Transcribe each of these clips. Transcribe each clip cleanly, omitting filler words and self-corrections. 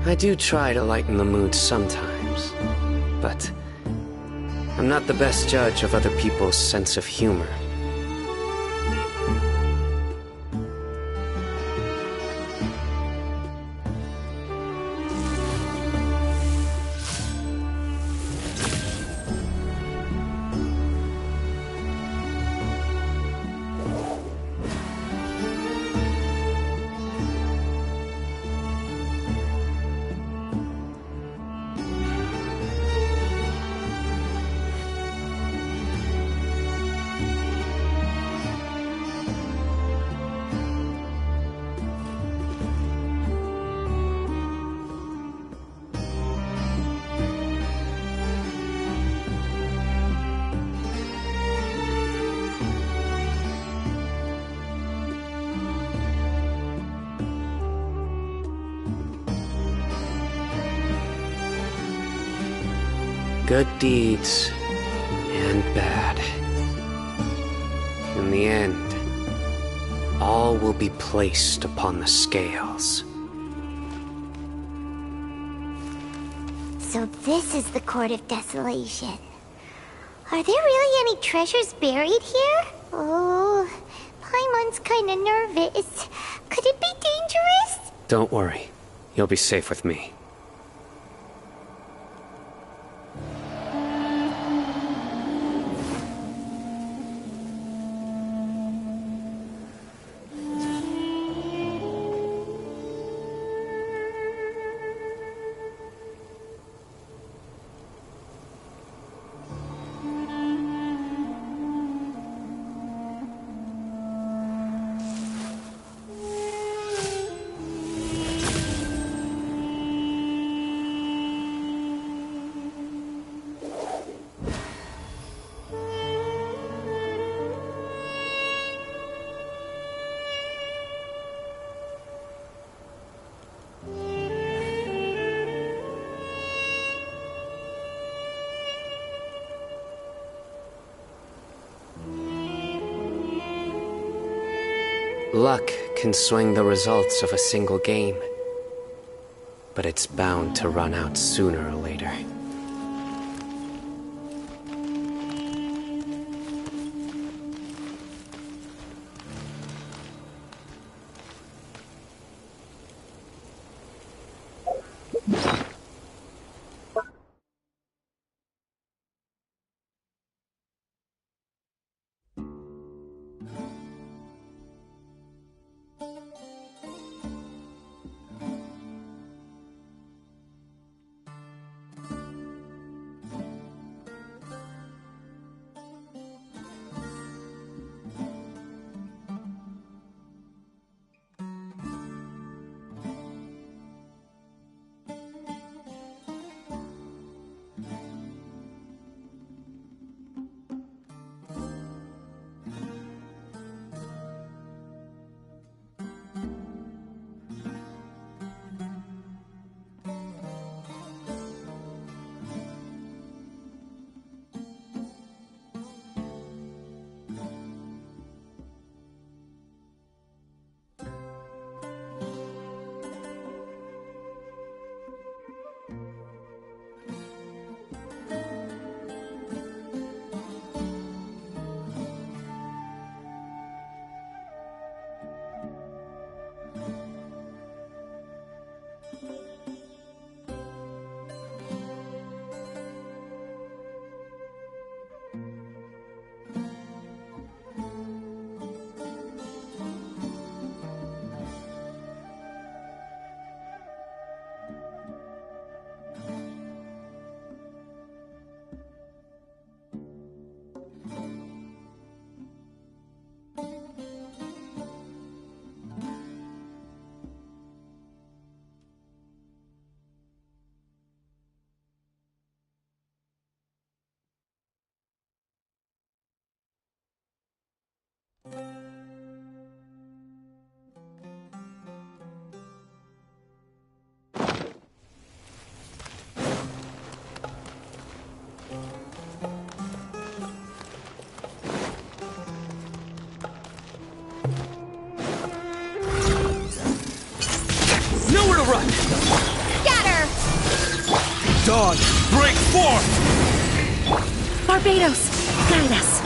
I do try to lighten the mood sometimes, but I'm not the best judge of other people's sense of humor. Good deeds and bad. In the end, all will be placed upon the scales. So this is the Court of Desolation. Are there really any treasures buried here? Oh, Paimon's kinda nervous. Could it be dangerous? Don't worry. You'll be safe with me. Luck can swing the results of a single game, but it's bound to run out sooner or later. Nowhere to run! Got Dawn, break forth! Barbados, guide us.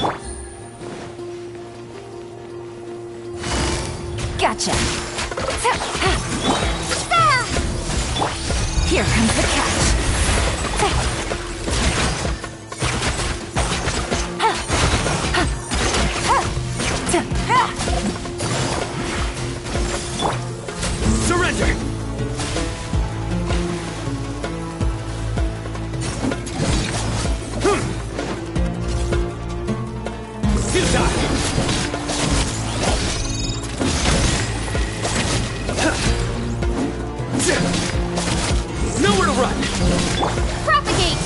Gotcha. Here comes the catch. Surrender! Nowhere to run! Propagate!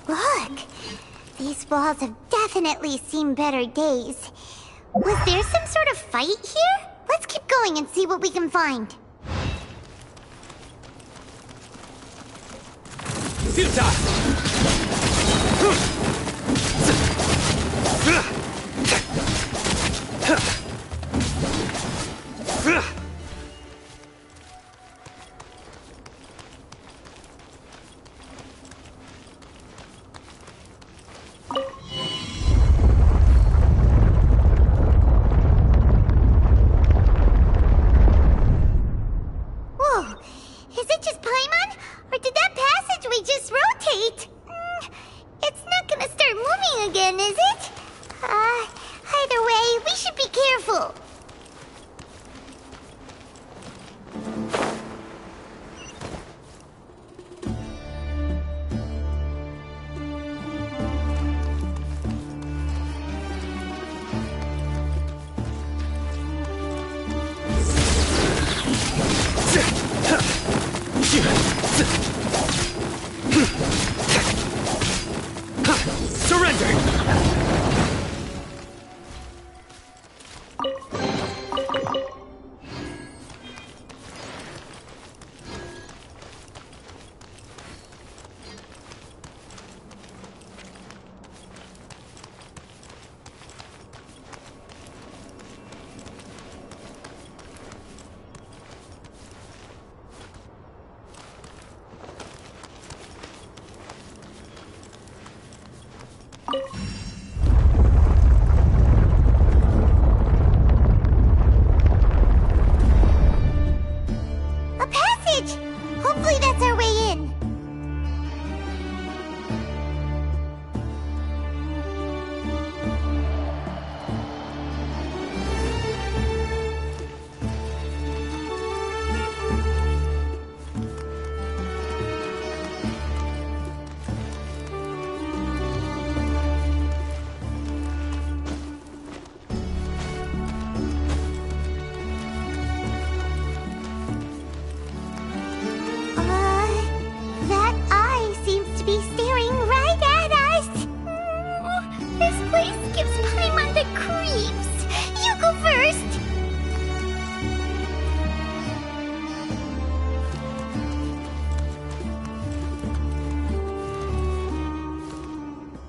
Look! These walls have definitely seen better days. Was there some sort of fight here? Let's keep going and see what we can find. Whoa! Is it just Paimon? Or did that passageway just rotate? It's not gonna start moving again, is it? Either way, we should be careful. Surrender!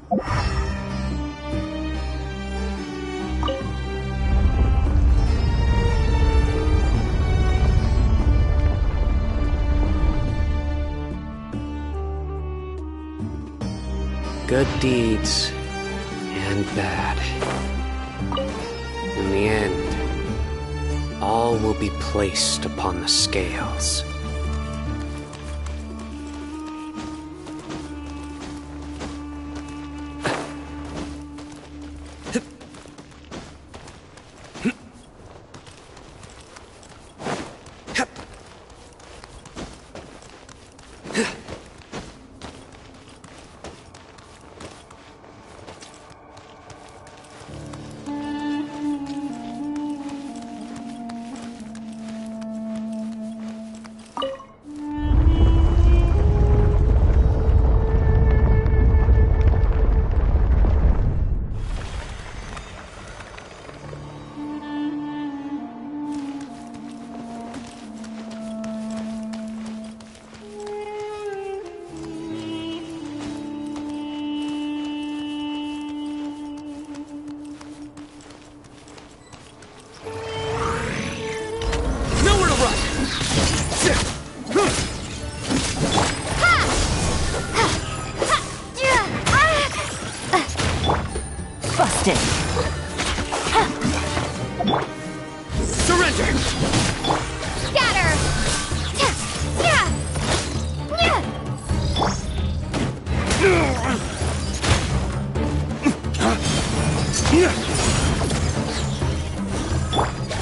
Good deeds and bad. In the end, all will be placed upon the scales. Busted. Surrender! Scatter!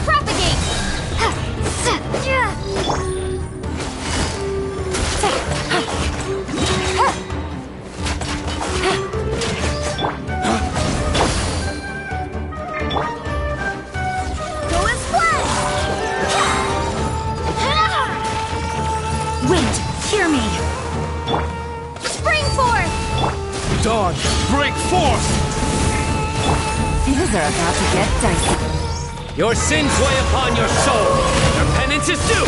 Propagate! Go and splash! Wind, hear me. Spring forth! Dawn, break forth! Things are about to get dicey. Your sins weigh upon your soul. Your penance is due!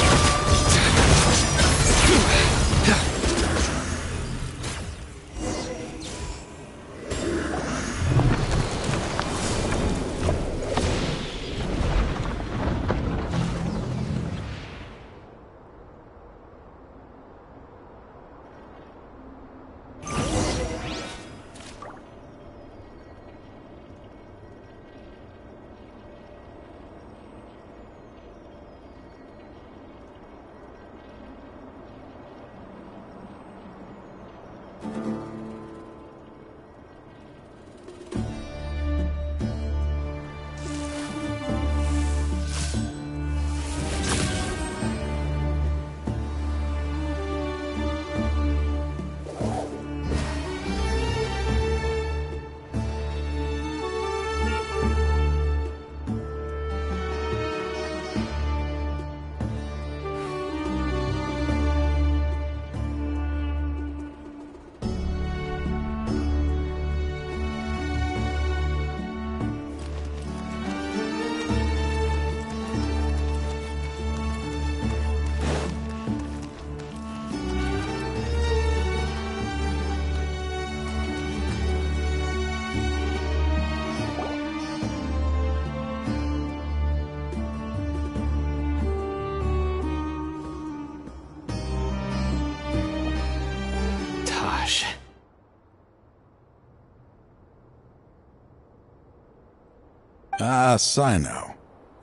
Ah, Sino.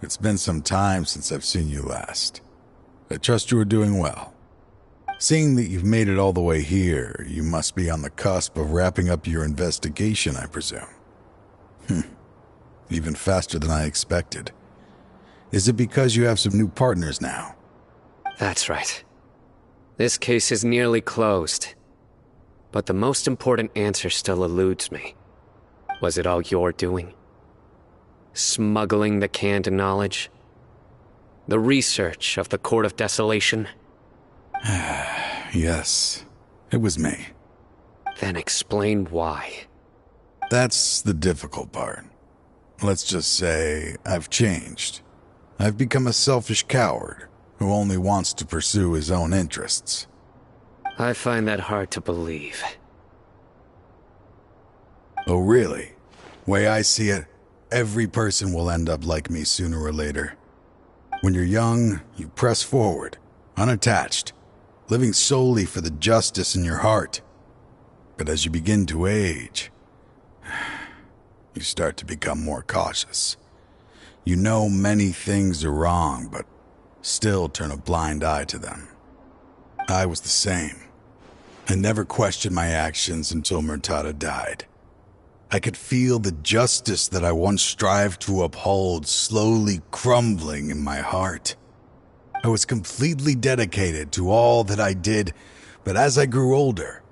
It's been some time since I've seen you last. I trust you are doing well. Seeing that you've made it all the way here, you must be on the cusp of wrapping up your investigation, I presume. Even faster than I expected. Is it because you have some new partners now? That's right. This case is nearly closed. But the most important answer still eludes me. Was it all your doing? Smuggling the canned knowledge? The research of the Court of Desolation? Yes, it was me. Then explain why. That's the difficult part. Let's just say I've changed. I've become a selfish coward who only wants to pursue his own interests. I find that hard to believe. Oh, really? Way I see it, every person will end up like me sooner or later. When you're young, you press forward, unattached, living solely for the justice in your heart. But as you begin to age, you start to become more cautious. You know many things are wrong, but still turn a blind eye to them. I was the same. I never questioned my actions until Murtada died. I could feel the justice that I once strived to uphold slowly crumbling in my heart. I was completely dedicated to all that I did, but as I grew older,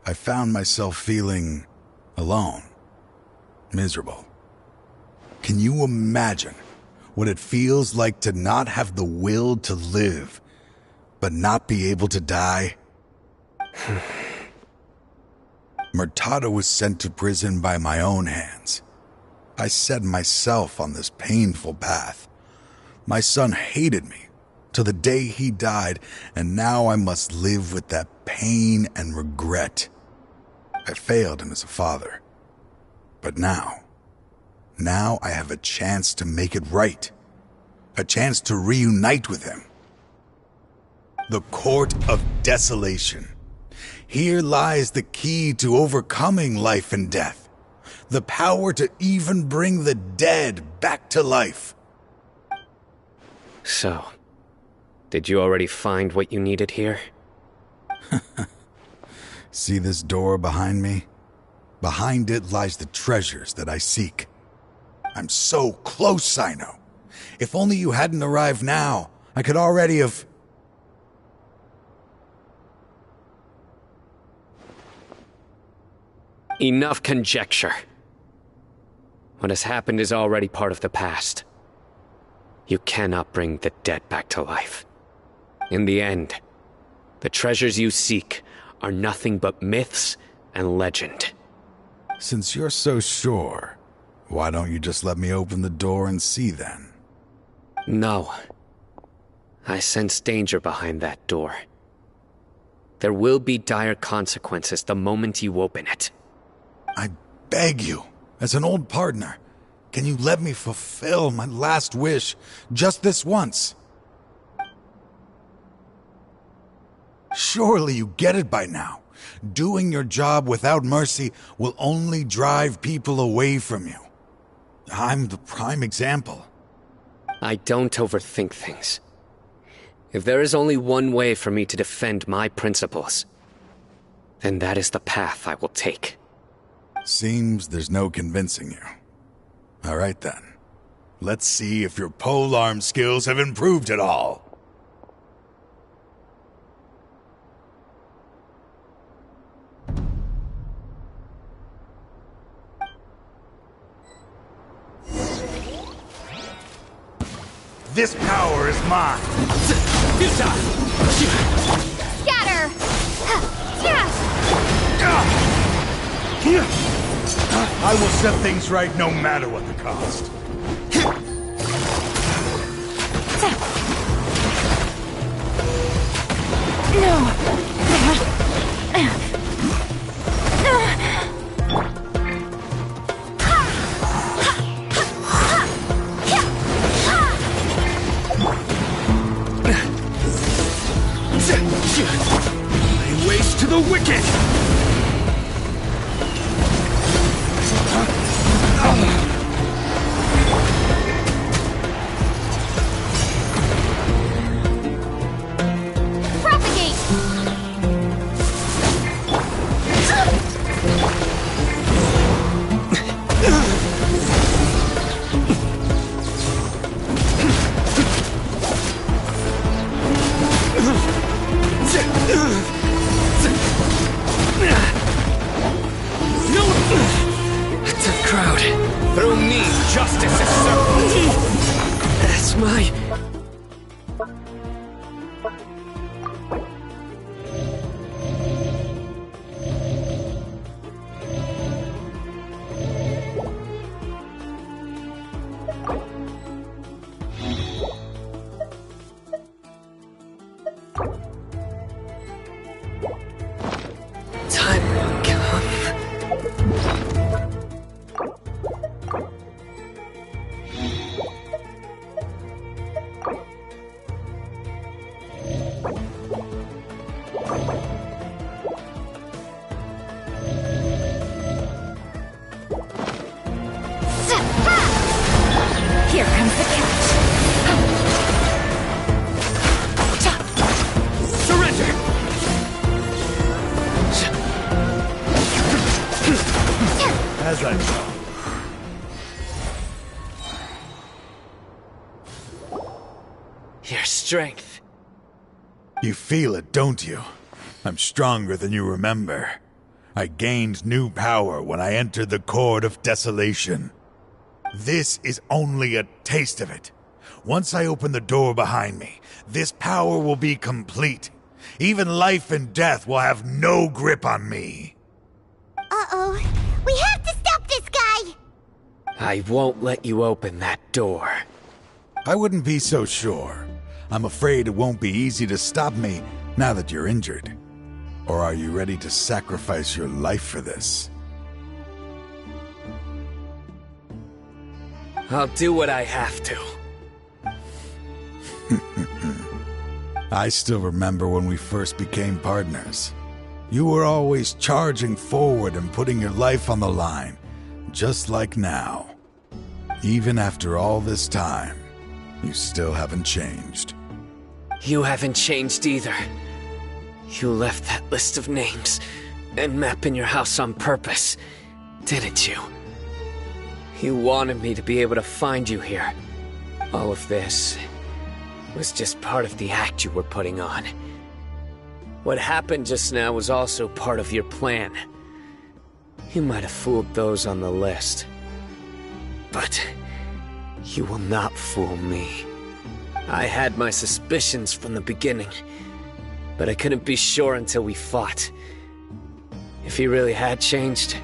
I found myself feeling alone, miserable. Can you imagine what it feels like to not have the will to live, but not be able to die? Murtada was sent to prison by my own hands. I set myself on this painful path. My son hated me till the day he died, and now I must live with that pain and regret. I failed him as a father. But now I have a chance to make it right. A chance to reunite with him. The Court of Desolation. Here lies the key to overcoming life and death. The power to even bring the dead back to life. So, did you already find what you needed here? See this door behind me? Behind it lies the treasures that I seek. I'm so close, Sino. If only you hadn't arrived now, I could already have... Enough conjecture. What has happened is already part of the past. You cannot bring the dead back to life. In the end, the treasures you seek are nothing but myths and legend. Since you're so sure, why don't you just let me open the door and see then? No. I sense danger behind that door. There will be dire consequences the moment you open it. I beg you, as an old partner, can you let me fulfill my last wish just this once? Surely you get it by now. Doing your job without mercy will only drive people away from you. I'm the prime example. I don't overthink things. If there is only one way for me to defend my principles, then that is the path I will take. Seems there's no convincing you. All right then. Let's see if your polearm skills have improved at all. This power is mine! Scatter! I will set things right no matter what the cost. Lay waste to the wicked! Propagate! It's a crowd. Through me, justice is certain. That's my... Time will come. as I will. Your strength. You feel it, don't you? I'm stronger than you remember. I gained new power when I entered the Court of Desolation. This is only a taste of it. Once I open the door behind me, this power will be complete. Even life and death will have no grip on me. Uh-oh. We have to stop this guy! I won't let you open that door. I wouldn't be so sure. I'm afraid it won't be easy to stop me now that you're injured. Or are you ready to sacrifice your life for this? I'll do what I have to. I still remember when we first became partners. You were always charging forward and putting your life on the line, just like now. Even after all this time, you still haven't changed. You haven't changed either. You left that list of names and map in your house on purpose, didn't you? You wanted me to be able to find you here. All of this was just part of the act you were putting on. What happened just now was also part of your plan. You might have fooled those on the list, but you will not fool me. I had my suspicions from the beginning, but I couldn't be sure until we fought. If he really had changed,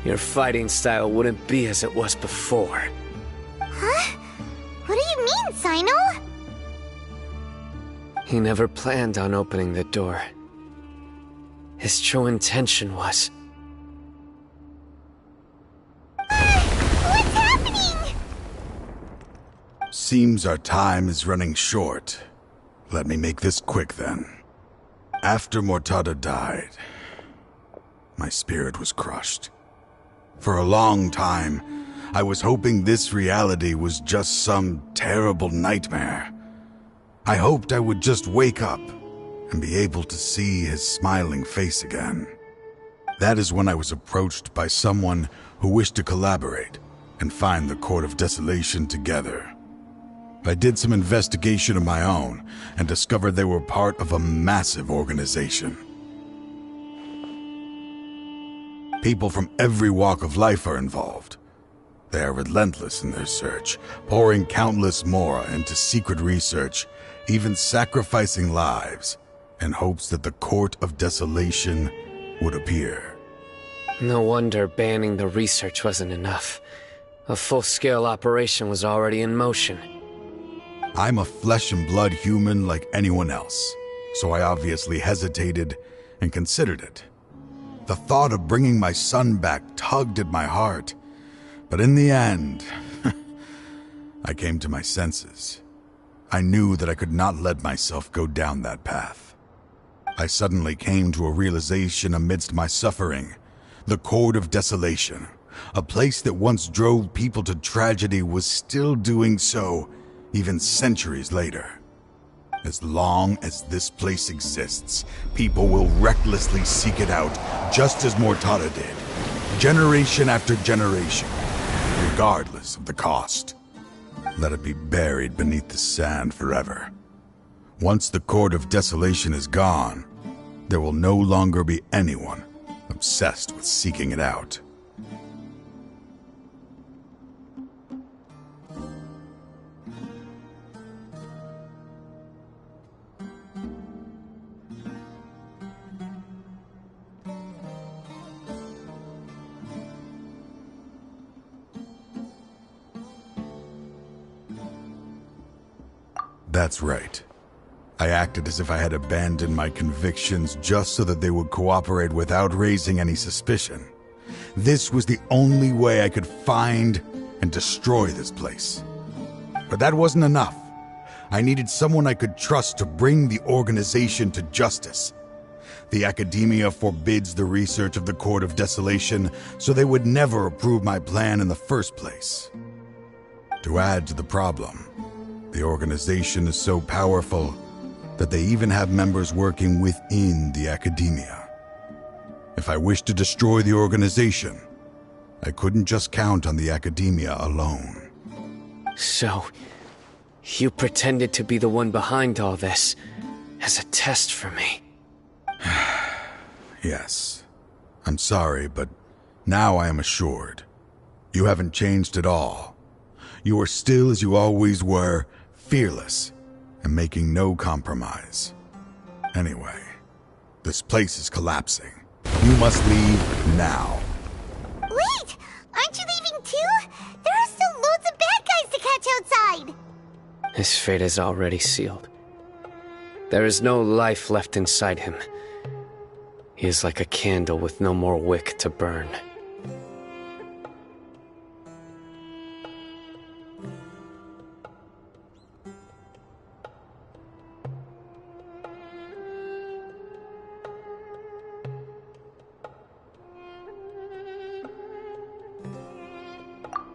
your fighting style wouldn't be as it was before. Huh? What do you mean, Sino? He never planned on opening the door. His true intention was... What's happening? Seems our time is running short. Let me make this quick then. After Mortada died, my spirit was crushed. For a long time, I was hoping this reality was just some terrible nightmare. I hoped I would just wake up and be able to see his smiling face again. That is when I was approached by someone who wished to collaborate and find the Court of Desolation together. I did some investigation of my own and discovered they were part of a massive organization. People from every walk of life are involved. They are relentless in their search, pouring countless mora into secret research, even sacrificing lives, in hopes that the Court of Desolation would appear. No wonder banning the research wasn't enough. A full-scale operation was already in motion. I'm a flesh and blood human like anyone else, so I obviously hesitated and considered it. The thought of bringing my son back tugged at my heart, but in the end, I came to my senses. I knew that I could not let myself go down that path. I suddenly came to a realization amidst my suffering. The Court of Desolation, a place that once drove people to tragedy, was still doing so even centuries later. As long as this place exists, people will recklessly seek it out, just as Mortada did, generation after generation, regardless of the cost. Let it be buried beneath the sand forever. Once the Court of Desolation is gone, there will no longer be anyone obsessed with seeking it out. That's right. I acted as if I had abandoned my convictions just so that they would cooperate without raising any suspicion. This was the only way I could find and destroy this place. But that wasn't enough. I needed someone I could trust to bring the organization to justice. The Academia forbids the research of the Court of Desolation, so they would never approve my plan in the first place. To add to the problem, the organization is so powerful that they even have members working within the Academia. If If I wished to destroy the organization, I couldn't just count on the academia alone. So, you pretended to be the one behind all this, as a test for me. Yes. I'm sorry, but now I am assured. You haven't changed at all. You are still as you always were, fearless, and making no compromise. Anyway, this place is collapsing. You must leave now. Wait! Aren't you leaving too? There are still loads of bad guys to catch outside! His fate is already sealed. There is no life left inside him. He is like a candle with no more wick to burn.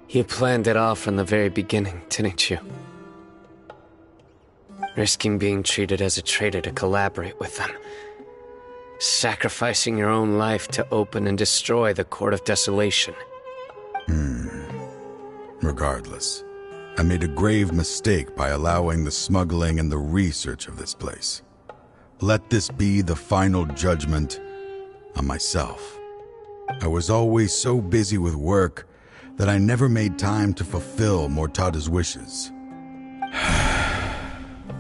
You planned it all from the very beginning, didn't you? Risking being treated as a traitor to collaborate with them. Sacrificing your own life to open and destroy the Court of Desolation. Regardless, I made a grave mistake by allowing the smuggling and the research of this place. Let this be the final judgment on myself. I was always so busy with work that I never made time to fulfill Mortada's wishes.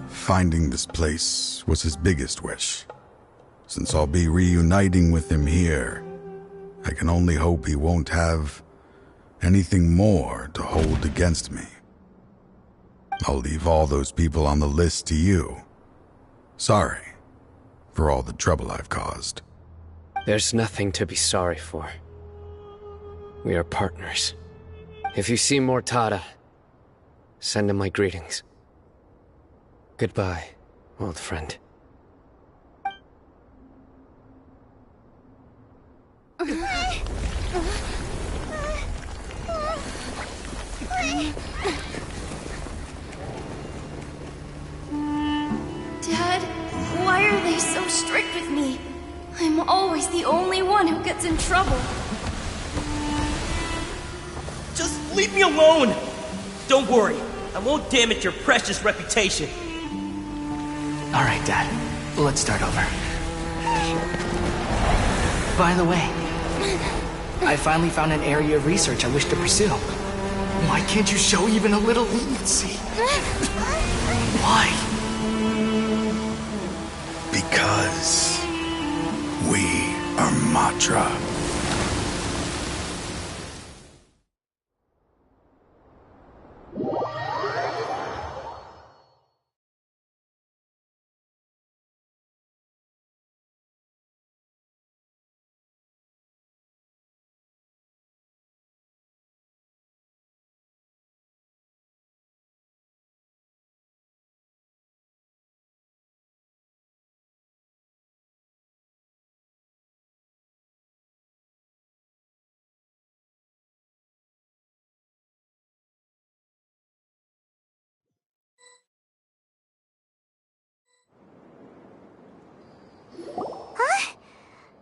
Finding this place was his biggest wish. Since I'll be reuniting with him here, I can only hope he won't have anything more to hold against me. I'll leave all those people on the list to you. Sorry for all the trouble I've caused. There's nothing to be sorry for. We are partners. If you see Mortada, send him my greetings. Goodbye, old friend. Dad, why are they so strict with me? I'm always the only one who gets in trouble. Just leave me alone! Don't worry, I won't damage your precious reputation. Alright, Dad. Let's start over. By the way, I finally found an area of research I wish to pursue. Why can't you show even a little leniency? Why? Because we are Matra.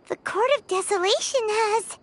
The Court of Desolation has...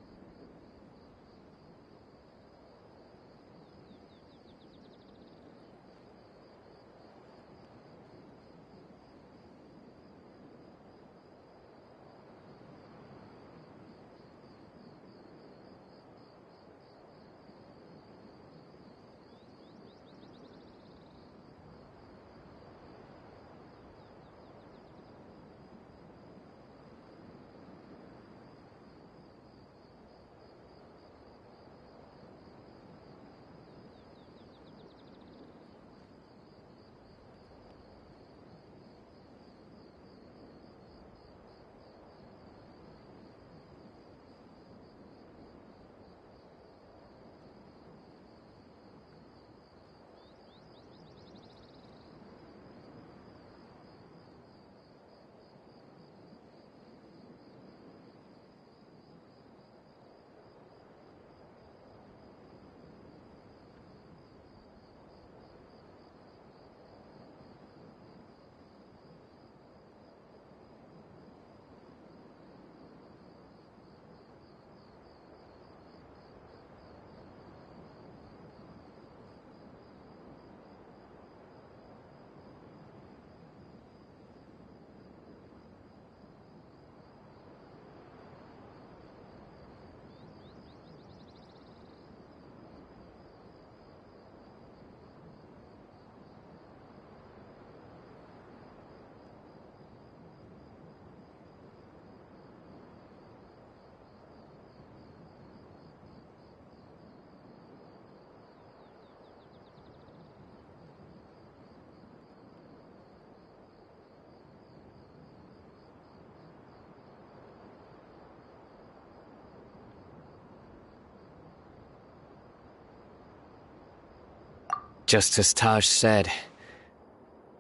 Just as Taj said,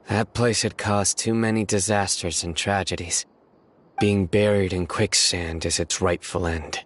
that place had caused too many disasters and tragedies. Being buried in quicksand is its rightful end.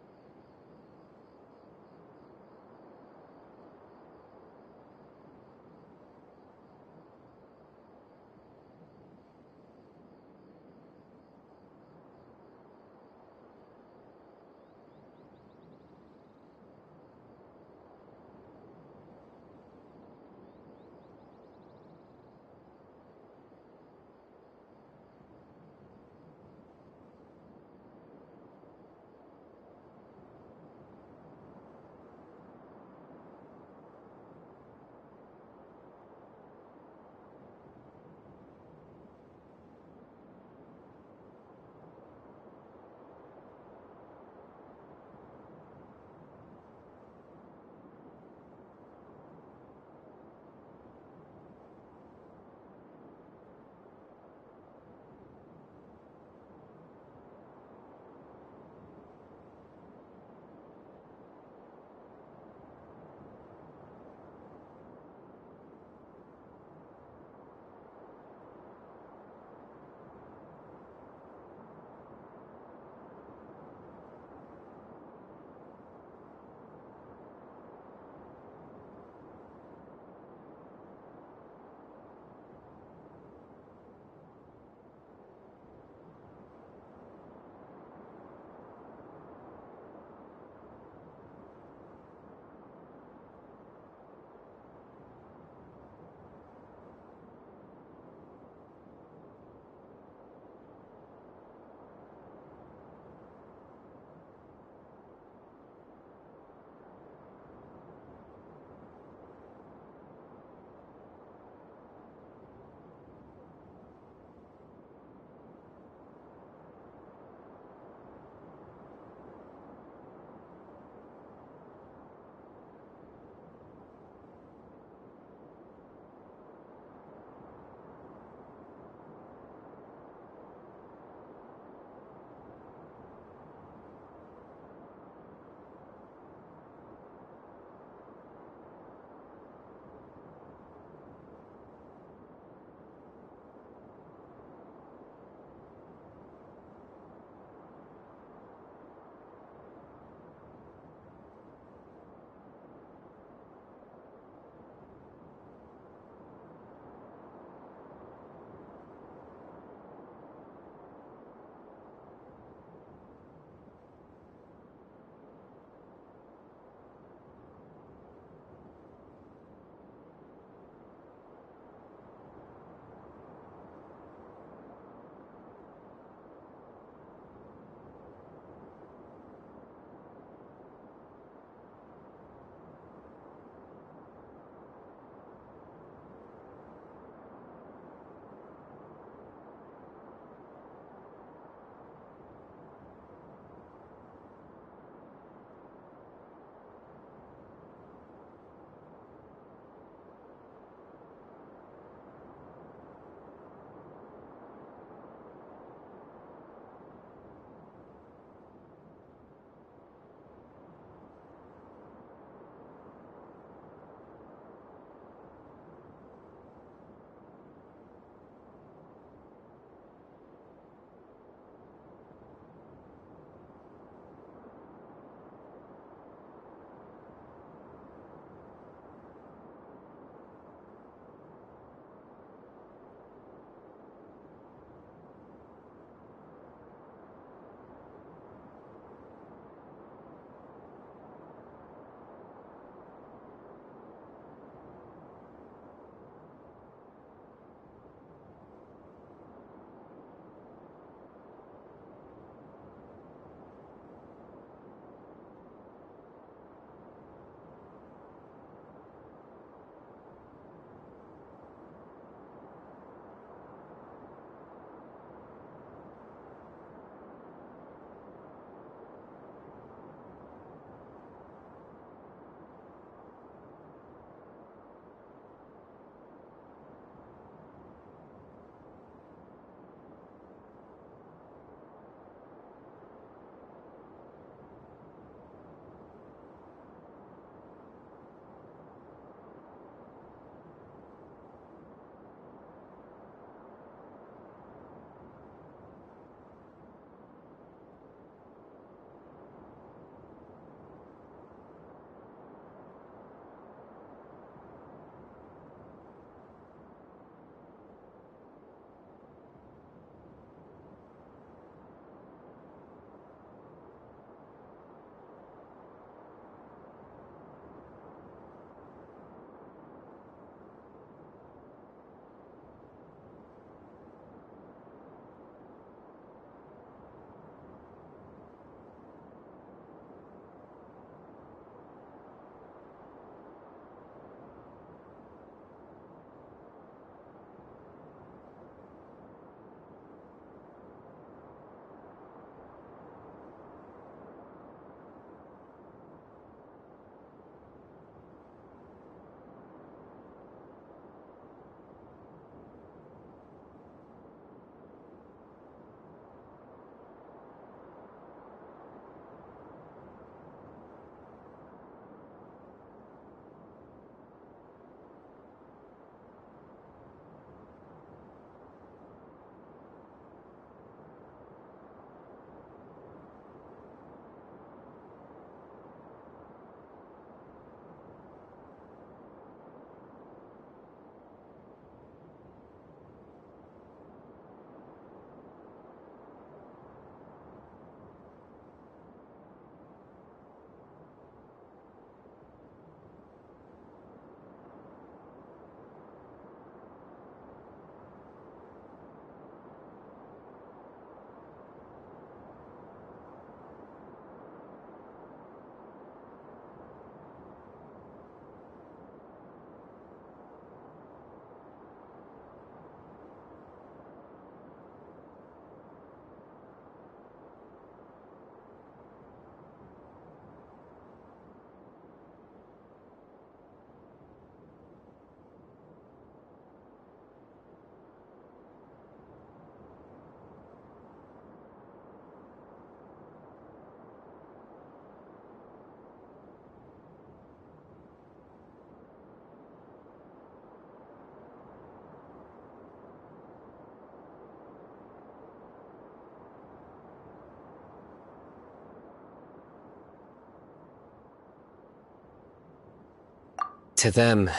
To them,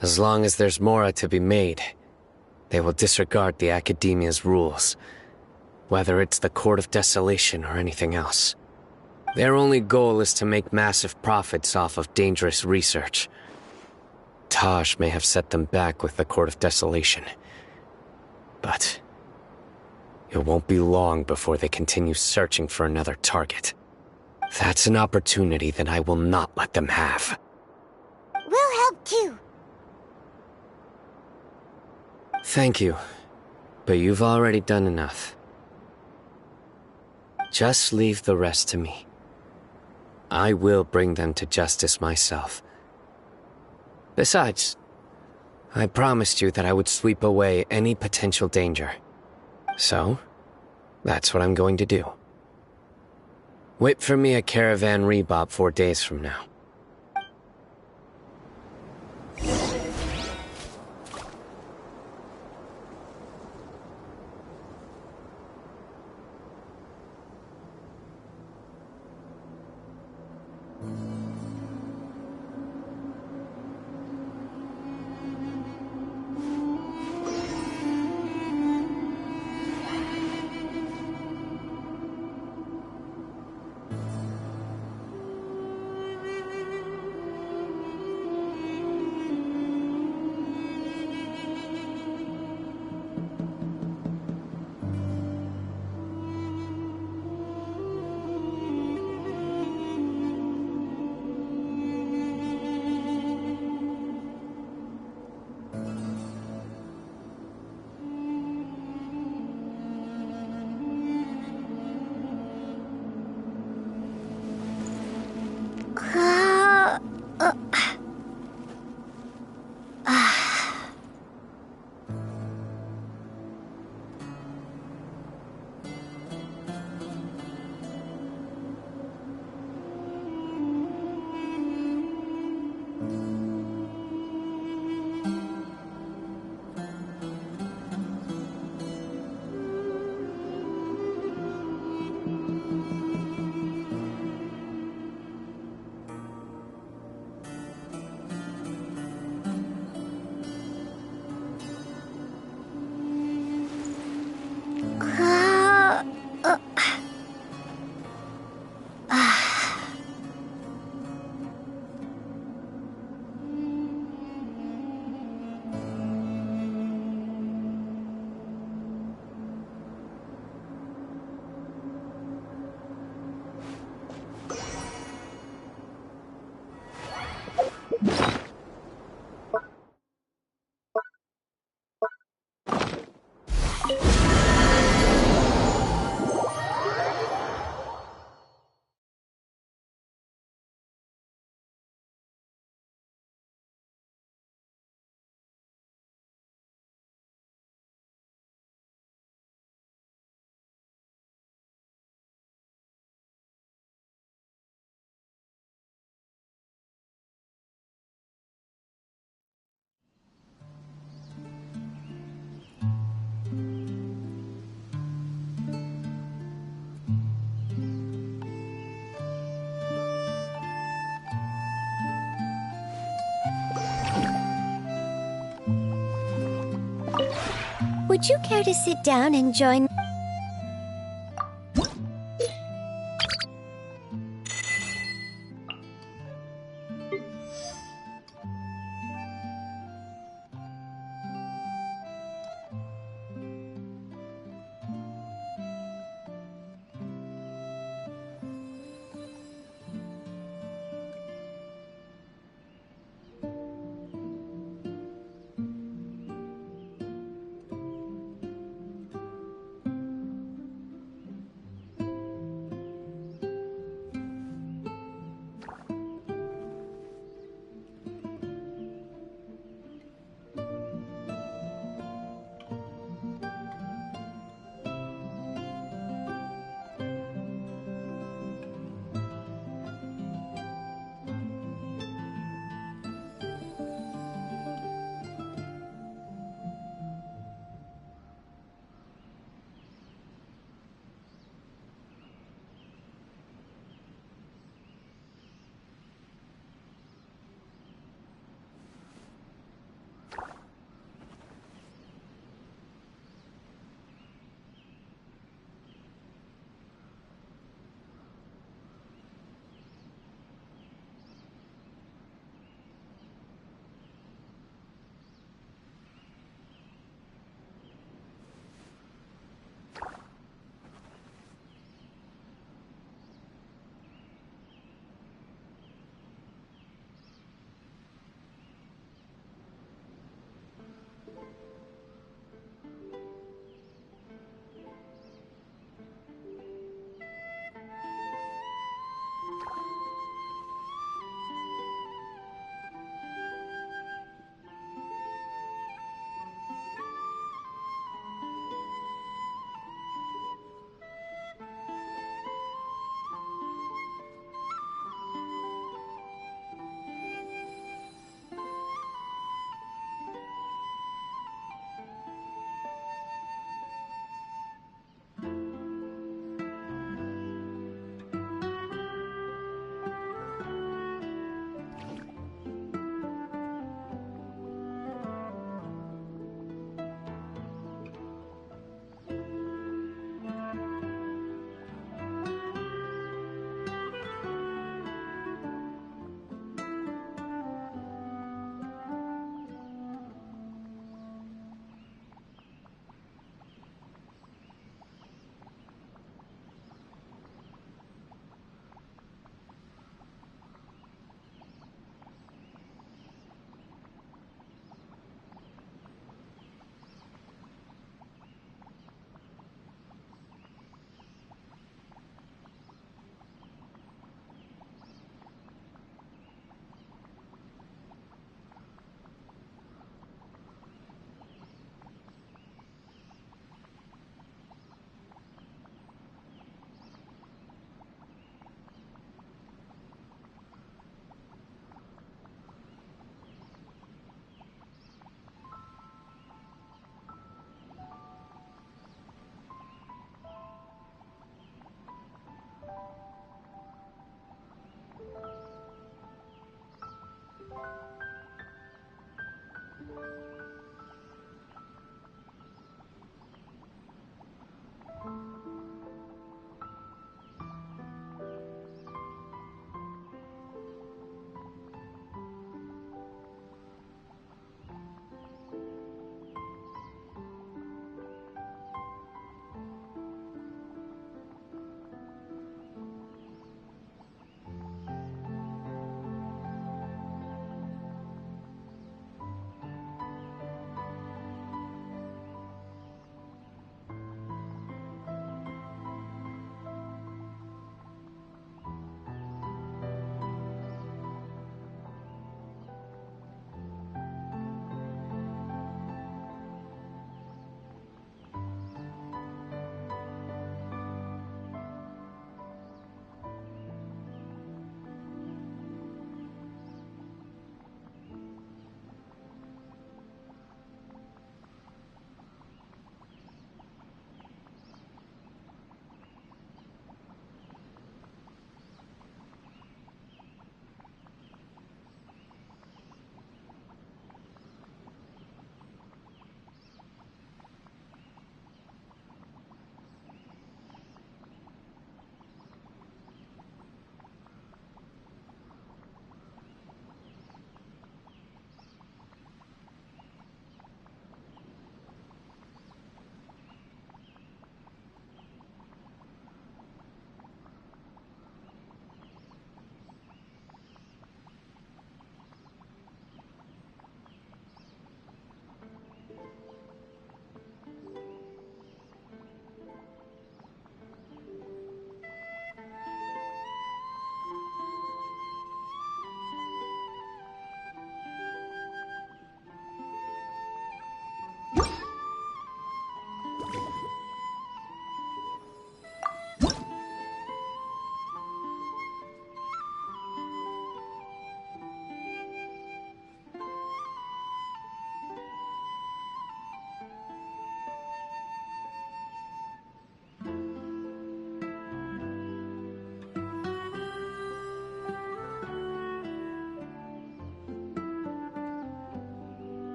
as long as there's Mora to be made, they will disregard the Academia's rules, whether it's the Court of Desolation or anything else. Their only goal is to make massive profits off of dangerous research. Taj may have set them back with the Court of Desolation, but it won't be long before they continue searching for another target. That's an opportunity that I will not let them have. We'll help too. Thank you, but you've already done enough. Just leave the rest to me. I will bring them to justice myself. Besides, I promised you that I would sweep away any potential danger. So, that's what I'm going to do. Wait for me at Caravan Rebop 4 days from now. Would you care to sit down and join?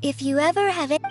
If you ever have it.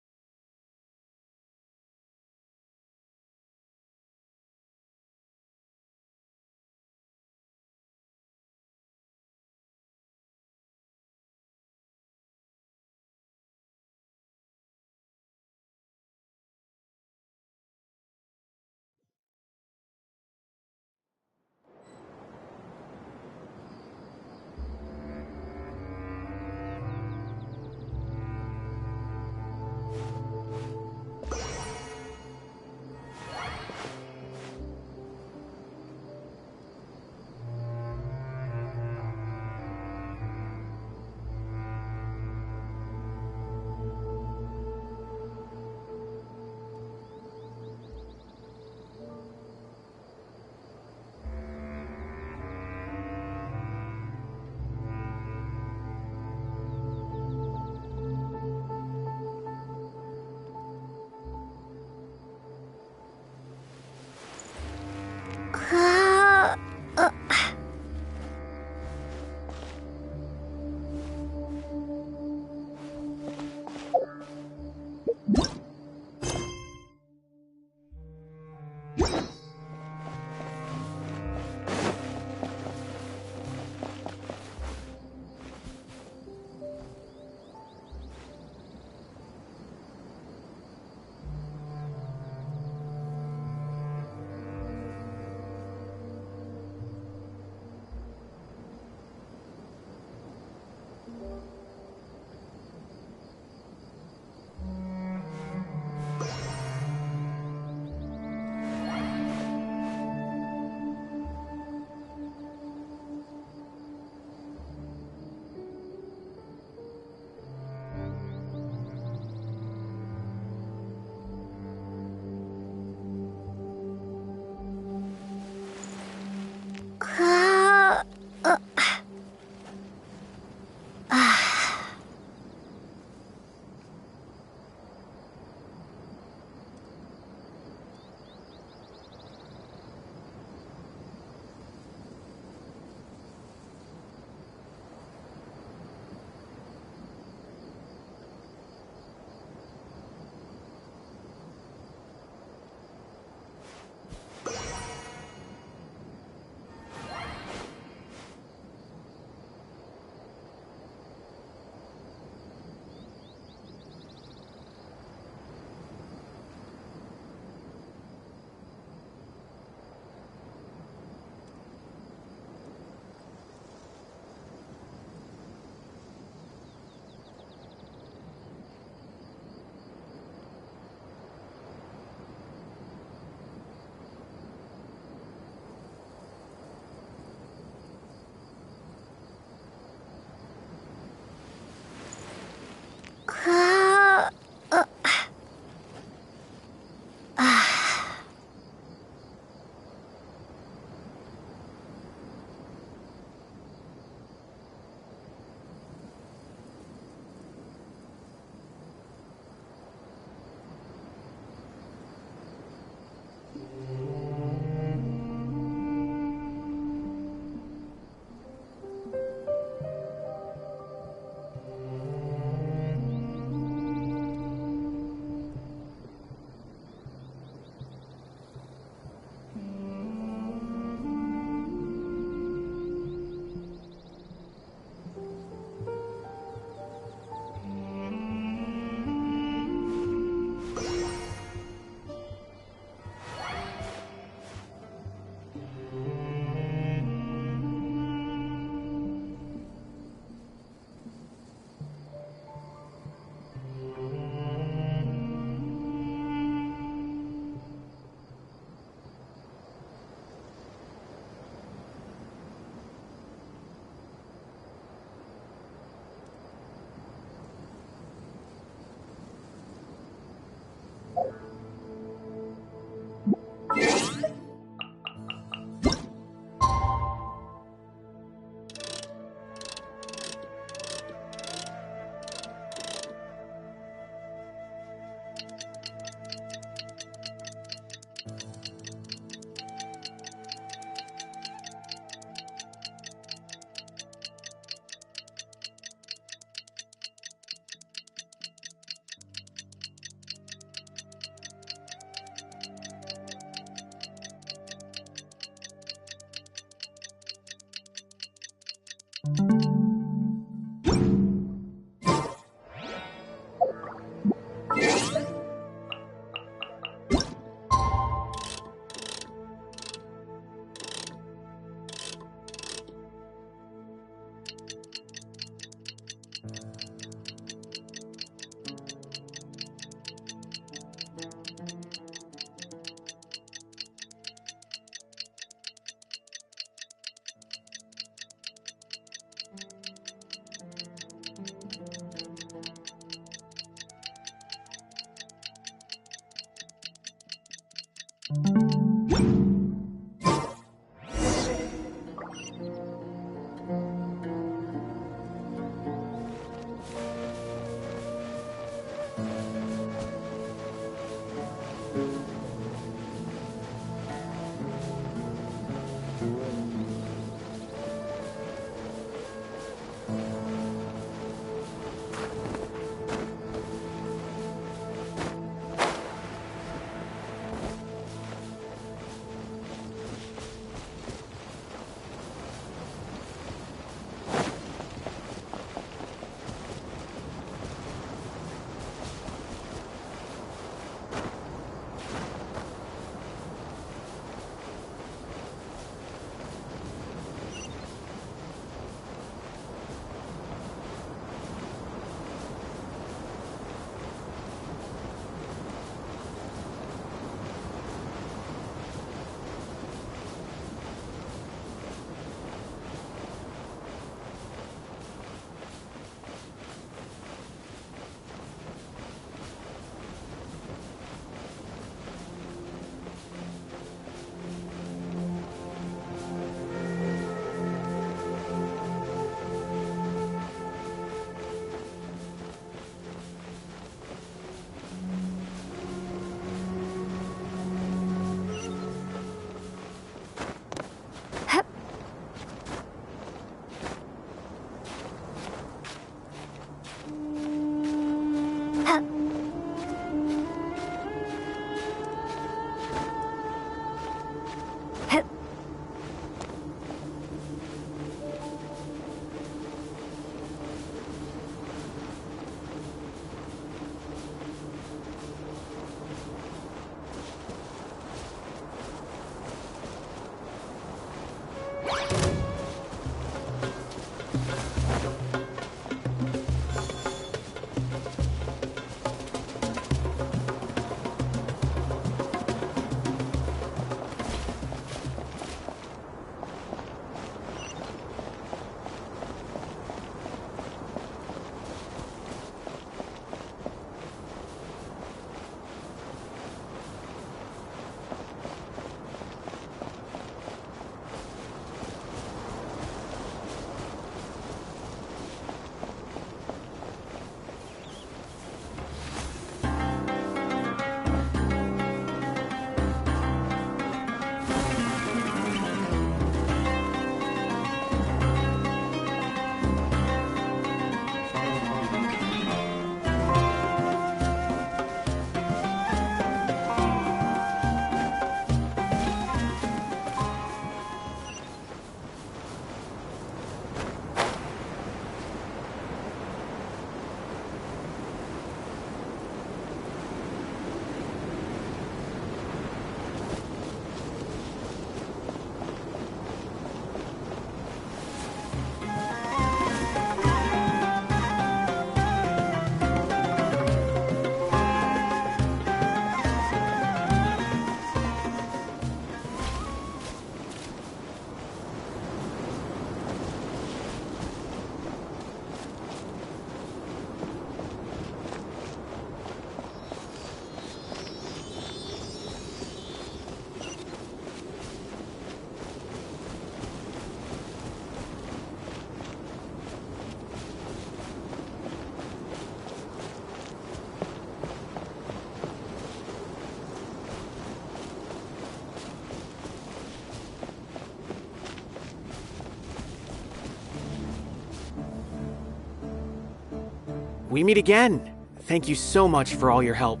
We meet again. Thank you so much for all your help.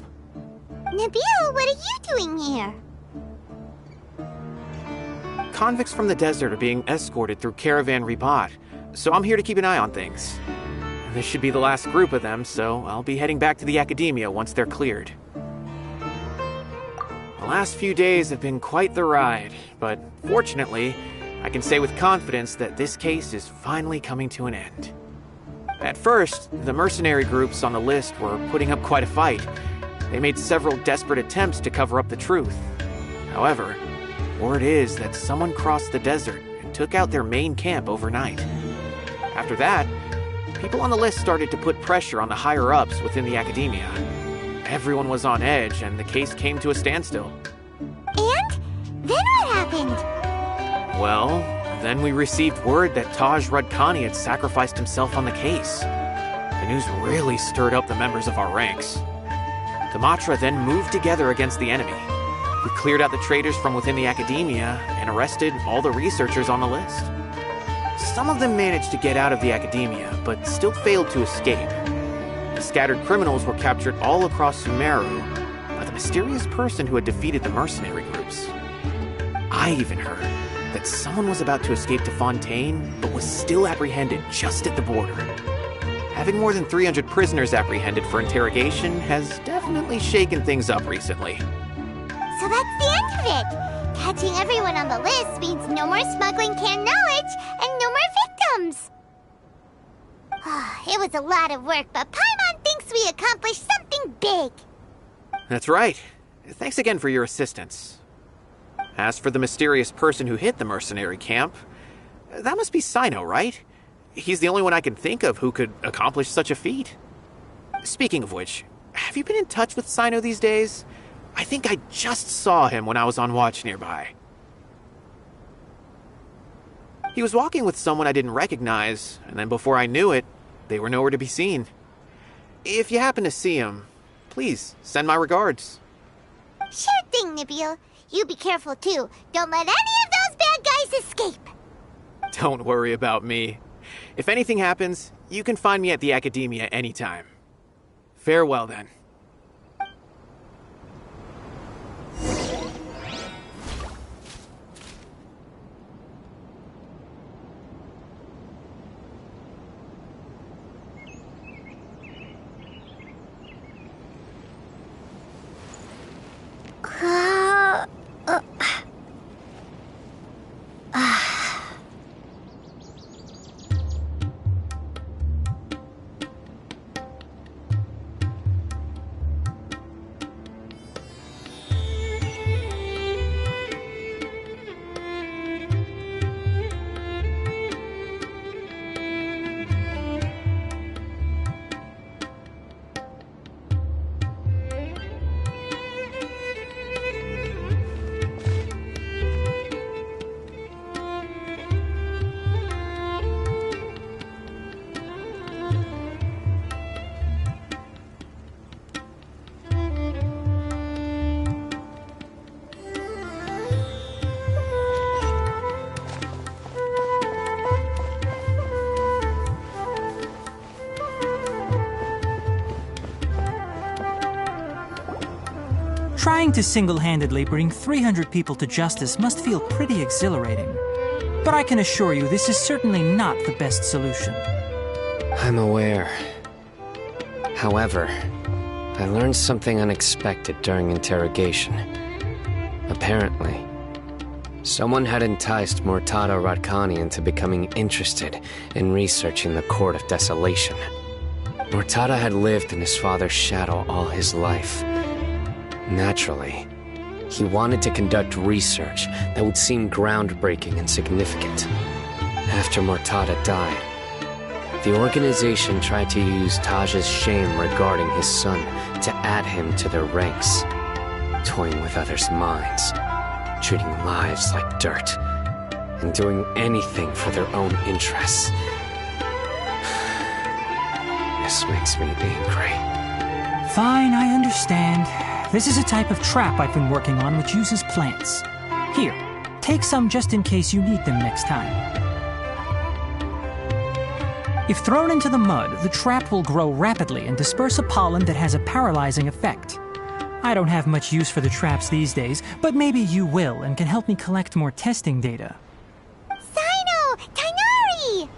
Nabil, what are you doing here? Convicts from the desert are being escorted through Caravan Ribat, so I'm here to keep an eye on things. This should be the last group of them, so I'll be heading back to the Academia once they're cleared. The last few days have been quite the ride, but fortunately, I can say with confidence that this case is finally coming to an end. At first, the mercenary groups on the list were putting up quite a fight. They made several desperate attempts to cover up the truth. However, word is that someone crossed the desert and took out their main camp overnight. After that, people on the list started to put pressure on the higher-ups within the academia. Everyone was on edge, and the case came to a standstill. And? Then what happened? Well, then we received word that Taj Radkani had sacrificed himself on the case. The news really stirred up the members of our ranks. The Matra then moved together against the enemy. We cleared out the traitors from within the academia and arrested all the researchers on the list. Some of them managed to get out of the academia, but still failed to escape. The scattered criminals were captured all across Sumeru by the mysterious person who had defeated the mercenary groups. I even heard that someone was about to escape to Fontaine, but was still apprehended just at the border. Having more than 300 prisoners apprehended for interrogation has definitely shaken things up recently. So that's the end of it. Catching everyone on the list means no more smuggling canned knowledge and no more victims. It was a lot of work, but Paimon thinks we accomplished something big. That's right. Thanks again for your assistance. As for the mysterious person who hit the mercenary camp, that must be Sino, right? He's the only one I can think of who could accomplish such a feat. Speaking of which, have you been in touch with Sino these days? I think I just saw him when I was on watch nearby. He was walking with someone I didn't recognize, and then before I knew it, they were nowhere to be seen. If you happen to see him, please send my regards. Sure thing, Nibiel. You be careful too. Don't let any of those bad guys escape. Don't worry about me. If anything happens, you can find me at the Academia anytime. Farewell then. Trying to single-handedly bring 300 people to justice must feel pretty exhilarating. But I can assure you this is certainly not the best solution. I'm aware. However, I learned something unexpected during interrogation. Apparently, someone had enticed Murtada Radkani into becoming interested in researching the Court of Desolation. Murtada had lived in his father's shadow all his life. Naturally, he wanted to conduct research that would seem groundbreaking and significant. After Murtada died, the organization tried to use Taj's shame regarding his son to add him to their ranks, toying with others' minds, treating lives like dirt, and doing anything for their own interests. This makes me angry. Fine, I understand. This is a type of trap I've been working on which uses plants. Here, take some just in case you need them next time. If thrown into the mud, the trap will grow rapidly and disperse a pollen that has a paralyzing effect. I don't have much use for the traps these days, but maybe you will and can help me collect more testing data. Sino! Tainari!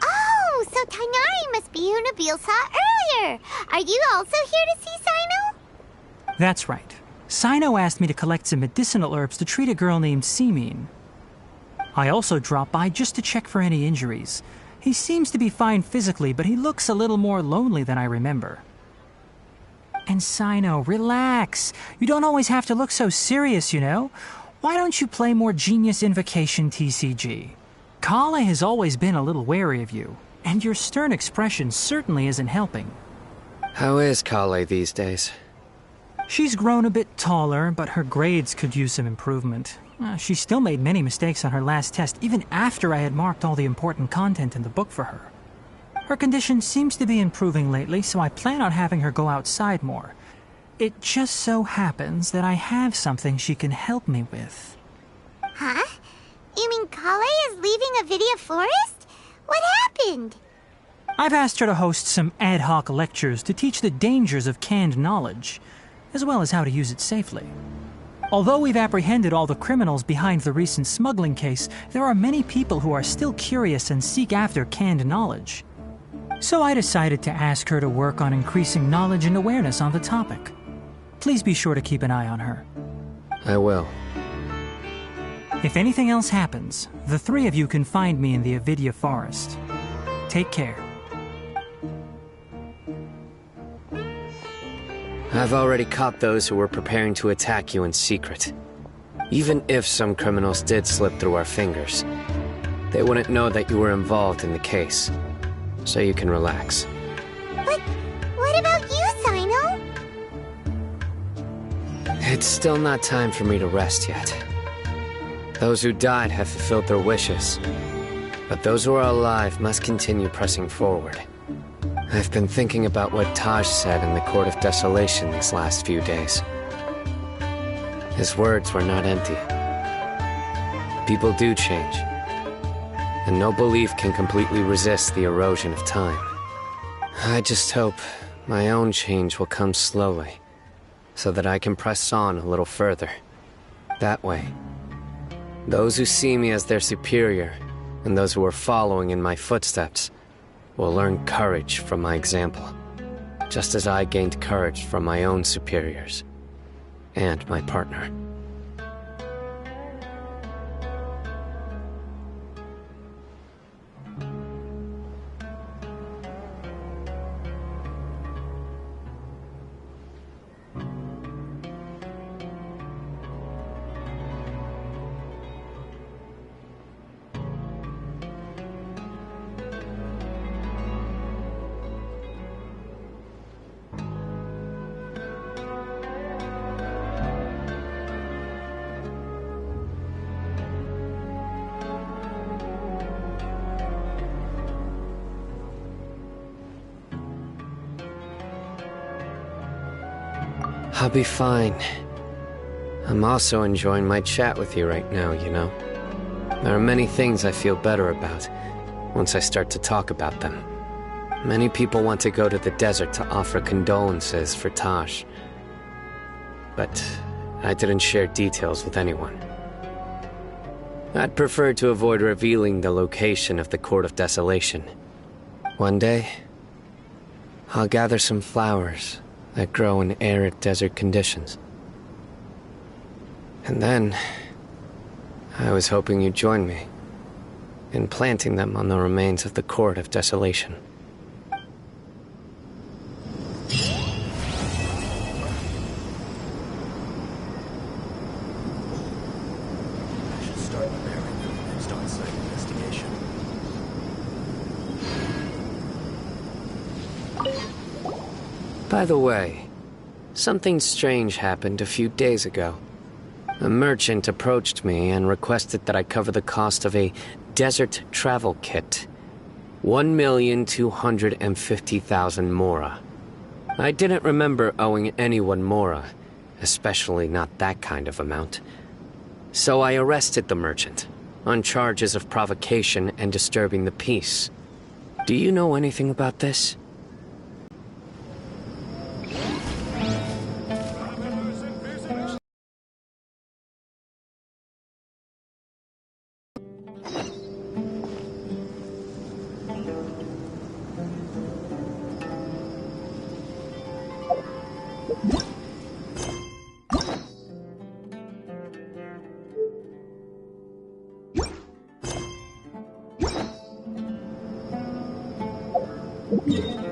Oh, so Tainari must be who Nabil saw earlier. Are you also here to see Sino? That's right. Sino asked me to collect some medicinal herbs to treat a girl named Semin. I also dropped by just to check for any injuries. He seems to be fine physically, but he looks a little more lonely than I remember. And Sino, relax. You don't always have to look so serious, you know? Why don't you play more Genius Invocation TCG? Kale has always been a little wary of you, and your stern expression certainly isn't helping. How is Kale these days? She's grown a bit taller, but her grades could use some improvement. She still made many mistakes on her last test, even after I had marked all the important content in the book for her. Her condition seems to be improving lately, so I plan on having her go outside more. It just so happens that I have something she can help me with. Huh? You mean Kale is leaving Avidia Forest? What happened? I've asked her to host some ad hoc lectures to teach the dangers of canned knowledge, as well as how to use it safely. Although we've apprehended all the criminals behind the recent smuggling case, there are many people who are still curious and seek after canned knowledge. So I decided to ask her to work on increasing knowledge and awareness on the topic. Please be sure to keep an eye on her. I will. If anything else happens, the three of you can find me in the Avidia Forest. Take care. I've already caught those who were preparing to attack you in secret. Even if some criminals did slip through our fingers, they wouldn't know that you were involved in the case. So you can relax. But what about you, Sino? It's still not time for me to rest yet. Those who died have fulfilled their wishes, but those who are alive must continue pressing forward. I've been thinking about what Taj said in the Court of Desolation these last few days. His words were not empty. People do change, and no belief can completely resist the erosion of time. I just hope my own change will come slowly, so that I can press on a little further. That way, those who see me as their superior, and those who are following in my footsteps, will learn courage from my example, just as I gained courage from my own superiors, and my partner. I'll be fine. I'm also enjoying my chat with you right now, you know. There are many things I feel better about once I start to talk about them. Many people want to go to the desert to offer condolences for Taj. But I didn't share details with anyone. I'd prefer to avoid revealing the location of the Court of Desolation. One day, I'll gather some flowers that grow in arid desert conditions. And then, I was hoping you'd join me in planting them on the remains of the Court of Desolation. By the way, something strange happened a few days ago. A merchant approached me and requested that I cover the cost of a desert travel kit. 1,250,000 mora. I didn't remember owing anyone mora, especially not that kind of amount. So I arrested the merchant, on charges of provocation and disturbing the peace. Do you know anything about this? Huh?